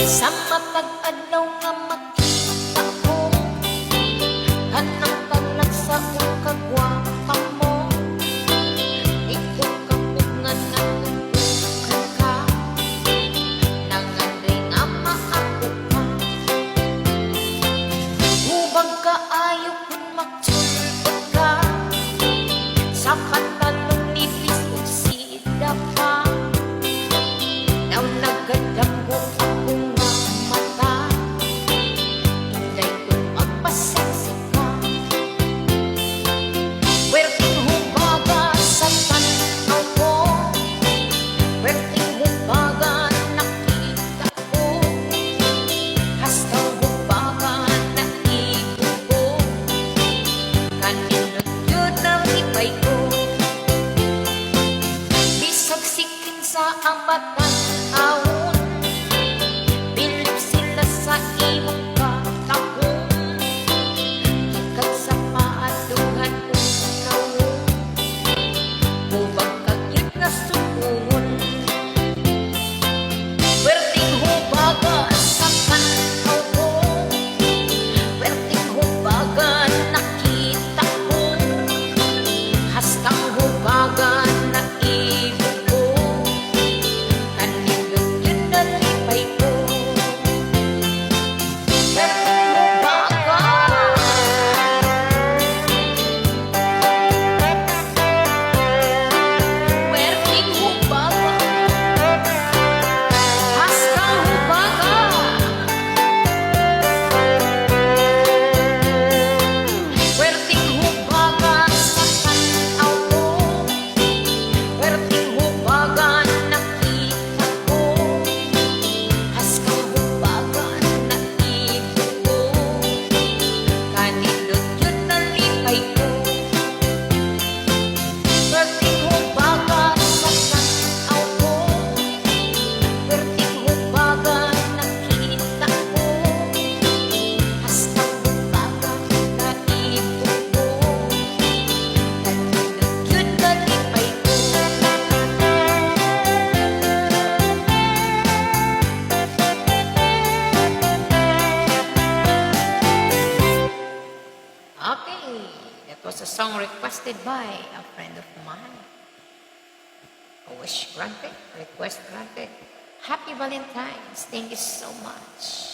Sa matag adlaw nga makita ko, kanang talag sa akong kagwapa mo. Ikaw kapungan nga tutukan ka, nanganday nga maako ka. Hubag kaayo kung magsulod ka, sa pantalong nipis ug sida pa. Now nagadamo akong mata, inday kong magpaseksi ka. Werting humbaga sa tanaw ko, werting humbaga nakita ko, hasta humbaga naigo ko, kaninot yun ang ipay ko. Bisag sikin sa ambatan awon, bilib sila sa imong katahon. Ikat sa paadungan unawon, hubag kagyud na sumungon. Werting hubaga sa tanaw ko, werting hubaga nakita ko, hastang hubaga naigo ko, kaninot yun nalipay ko. Werting hubaga, werting hubaga, hastang hubaga. Werting hubaga sa tanaw ko, werting hubaga nakita ko, hastang hubaga naigo ko, kaninot yun nalipay ko. Werting hubaga sa tanaw ko, werting hubaga nakita ko, hastang hubaga naigo ko, kaninot yun nalipay ko. Okay, that was a song requested by a friend of mine. A wish granted, request granted. Happy Valentine's. Thank you so much.